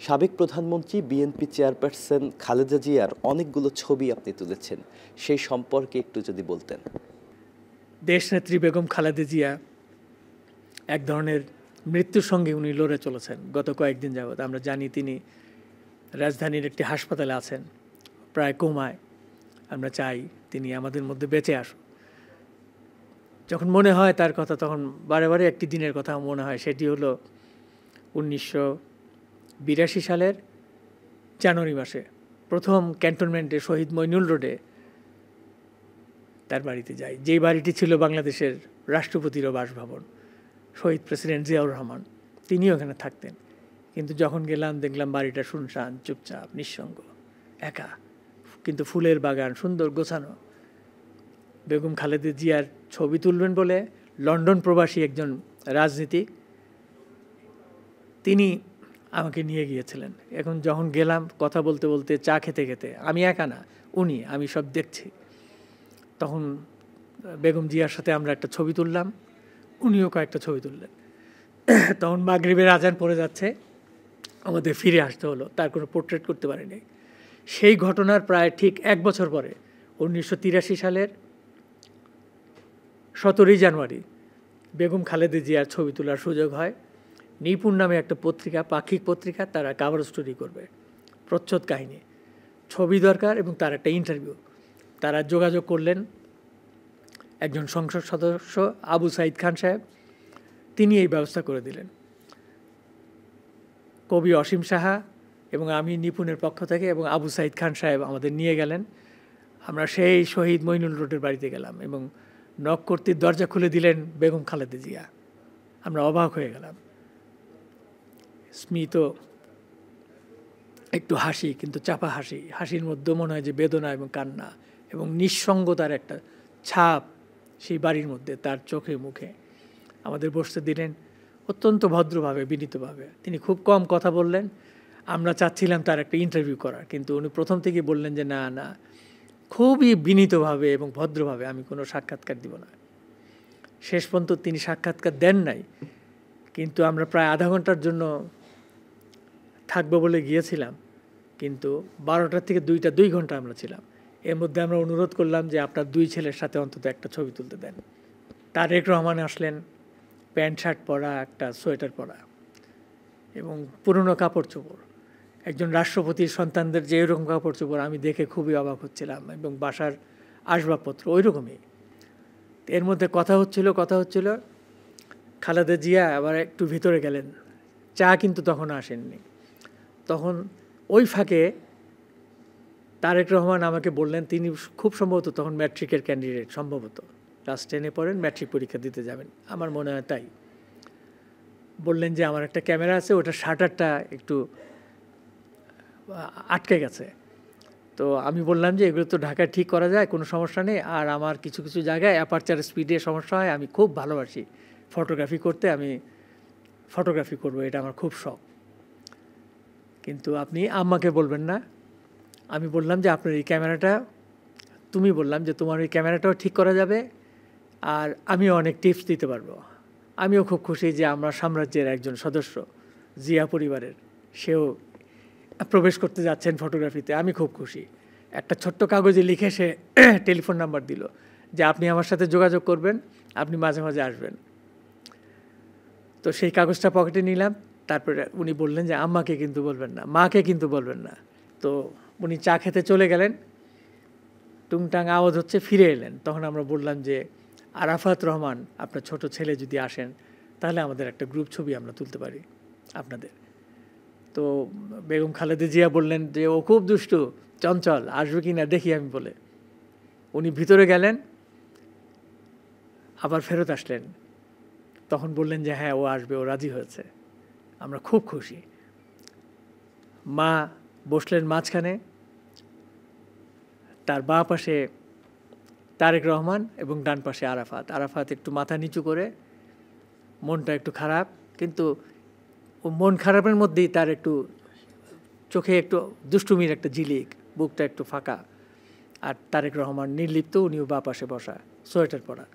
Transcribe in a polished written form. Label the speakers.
Speaker 1: সাবেক প্রধানমন্ত্রী BNP chairperson Khaleda জিয়ার অনেকগুলো ছবি আপনি তুলেছেন, সেই সম্পর্কে একটু যদি বলতেন।
Speaker 2: দেশনেত্রী বেগম খালেদা জিয়া এক ধরনের মৃত্যুর সঙ্গে উনি লড়ে চলেছেন গত কয়েকদিন যাবৎ। আমরা জানি তিনি রাজধানীর একটি হাসপাতালে আছেন, প্রায় কোমায়। আমরা চাই তিনি আমাদের মধ্যে বেঁচে আসুন। যখন মনে হয় তার কথা, তখন বারে বারে একটি দিনের কথা মনে হয়, সেটি হলো 1982 সালের জানুয়ারি মাসে প্রথম ক্যান্টনমেন্টে শহীদ মইনুল রোডে তার বাড়িতে যাই, যেই বাড়িটি ছিল বাংলাদেশের রাষ্ট্রপতিরও বাসভবন। শহীদ প্রেসিডেন্ট জিয়াউর রহমান তিনিও ওখানে থাকতেন। কিন্তু যখন গেলাম দেখলাম বাড়িটা শুনশান, চুপচাপ, নিঃসঙ্গ, একা, কিন্তু ফুলের বাগান, সুন্দর গোছানো। বেগম খালেদা জিয়ার ছবি তুলবেন বলে লন্ডন প্রবাসী একজন রাজনীতিক তিনি আমাকে নিয়ে গিয়েছিলেন। এখন যখন গেলাম, কথা বলতে বলতে, চা খেতে খেতে, আমি একা না, আমি সব দেখছি। তখন বেগম জিয়ার সাথে আমরা একটা ছবি তুললাম, উনিও কয়েকটা ছবি তুললেন। তখন মাগরিবের আজান পড়ে যাচ্ছে, আমাদের ফিরে আসতে হলো, তার কোনো পোর্ট্রেট করতে পারিনি। সেই ঘটনার প্রায় ঠিক 1 বছর পরে 1983 সালের 17 জানুয়ারি বেগম খালেদা জিয়ার ছবি তোলার সুযোগ হয়। নিপুণ নামে একটা পত্রিকা, পাক্ষিক পত্রিকা, তারা কাভার স্টোরি করবে, প্রচ্ছদ কাহিনী, ছবি দরকার এবং তার একটা ইন্টারভিউ। তারা যোগাযোগ করলেন একজন সংসদ সদস্য আবু সাইদ খান সাহেব, তিনি এই ব্যবস্থা করে দিলেন। কবি অসীম সাহা এবং আমি নিপুণের পক্ষ থেকে, এবং আবু সাইদ খান সাহেব আমাদের নিয়ে গেলেন। আমরা সেই শহীদ মইনুল রোডের বাড়িতে গেলাম এবং নক করতে দরজা খুলে দিলেন বেগম খালেদা জিয়া। আমরা অবাক হয়ে গেলাম। স্মিত একটু হাসি, কিন্তু চাপা হাসি, হাসির মধ্যে মনে হয় যে বেদনা এবং কান্না এবং নিঃসঙ্গতার একটা ছাপ সেই বাড়ির মধ্যে, তার চোখে মুখে। আমাদের বসতে দিলেন অত্যন্ত ভদ্রভাবে, বিনীতভাবে। তিনি খুব কম কথা বললেন। আমরা চাচ্ছিলাম তার একটা ইন্টারভিউ করার, কিন্তু উনি প্রথম থেকেই বললেন যে না না, খুবই বিনীতভাবে এবং ভদ্রভাবে আমি কোনো সাক্ষাৎকার দিব না। শেষ পর্যন্ত তিনি সাক্ষাৎকার দেন নাই, কিন্তু আমরা প্রায় আধা ঘন্টার জন্য থাকবো বলে গিয়েছিলাম, কিন্তু 12টা থেকে 2টা, 2 ঘন্টা আমরা ছিলাম। এর মধ্যে আমরা অনুরোধ করলাম যে আপনার 2 ছেলের সাথে অন্তত একটা ছবি তুলতে দেন। তারেক রহমান আসলেন, প্যান্ট শার্ট পরা, একটা সোয়েটার পরা এবং পুরনো কাপড় চোপড়। একজন রাষ্ট্রপতির সন্তানদের যে এরকম কাপড় চোপড়, আমি দেখে খুবই অবাক হচ্ছিলাম, এবং বাসার আসবাবপত্র ওই রকমই। এর মধ্যে কথা হচ্ছিল। খালেদা জিয়া আবার একটু ভিতরে গেলেন, চা কিন্তু তখন আসেননি। তখন ওই ফাঁকে তারেক রহমান আমাকে বললেন, তিনি খুব সম্ভবত তখন ম্যাট্রিকের ক্যান্ডিডেট, সম্ভবত ক্লাস 10-এ পড়েন, ম্যাট্রিক পরীক্ষা দিতে যাবেন, আমার মনে হয় তাই। বললেন যে আমার একটা ক্যামেরা আছে, ওটা শাটারটা একটু আটকে গেছে। তো আমি বললাম যে এগুলো তো ঢাকায় ঠিক করা যায়, কোনো সমস্যা নেই। আর আমার কিছু কিছু জায়গায় অ্যাপারচার স্পিডে সমস্যা হয়, আমি খুব ভালোবাসি ফটোগ্রাফি করতে, আমি ফটোগ্রাফি করব, এটা আমার খুব শখ। কিন্তু আপনি আম্মাকে বলবেন না। আমি বললাম যে আপনার এই ক্যামেরাটা, তুমি বললাম যে তোমার এই ক্যামেরাটাও ঠিক করা যাবে, আর আমিও অনেক টিপস দিতে পারবো। আমিও খুব খুশি যে আমরা সাম্রাজ্যের একজন সদস্য, জিয়া পরিবারের, সেও প্রবেশ করতে যাচ্ছেন ফটোগ্রাফিতে। আমি খুব খুশি। একটা ছোট্ট কাগজে লিখে সে টেলিফোন নাম্বার দিল যে আপনি আমার সাথে যোগাযোগ করবেন, আপনি মাঝে মাঝে আসবেন। তো সেই কাগজটা পকেটে নিলাম। তারপরে উনি বললেন যে আম্মাকে কিন্তু বলবেন না, মাকে কিন্তু বলবেন না। তো উনি চা খেতে চলে গেলেন, টুংটাং আওয়াজ হচ্ছে, ফিরে এলেন। তখন আমরা বললাম যে আরাফাত রহমান, আপনার ছোট ছেলে যদি আসেন, তাহলে আমাদের একটা গ্রুপ ছবি আমরা তুলতে পারি আপনাদের। তো বেগম খালেদা জিয়া বললেন যে ও খুব দুষ্টু, চঞ্চল, আসবে কি না দেখি আমি বলে। উনি ভিতরে গেলেন, আবার ফেরত আসলেন। তখন বললেন যে হ্যাঁ ও আসবে, ও রাজি হয়েছে। আমরা খুব খুশি। মা বসলেন মাঝখানে, তার বাঁ পাশে তারেক রহমান এবং ডান পাশে আরাফাত। আরাফাত একটু মাথা নিচু করে, মনটা একটু খারাপ, কিন্তু ও মন খারাপের মধ্যেই তার একটু চোখে একটু দুষ্টুমির একটা ঝিলিক, বুকটা একটু ফাঁকা। আর তারেক রহমান নির্লিপ্ত, উনিও বাঁ পাশে বসা, সোয়েটার পরা।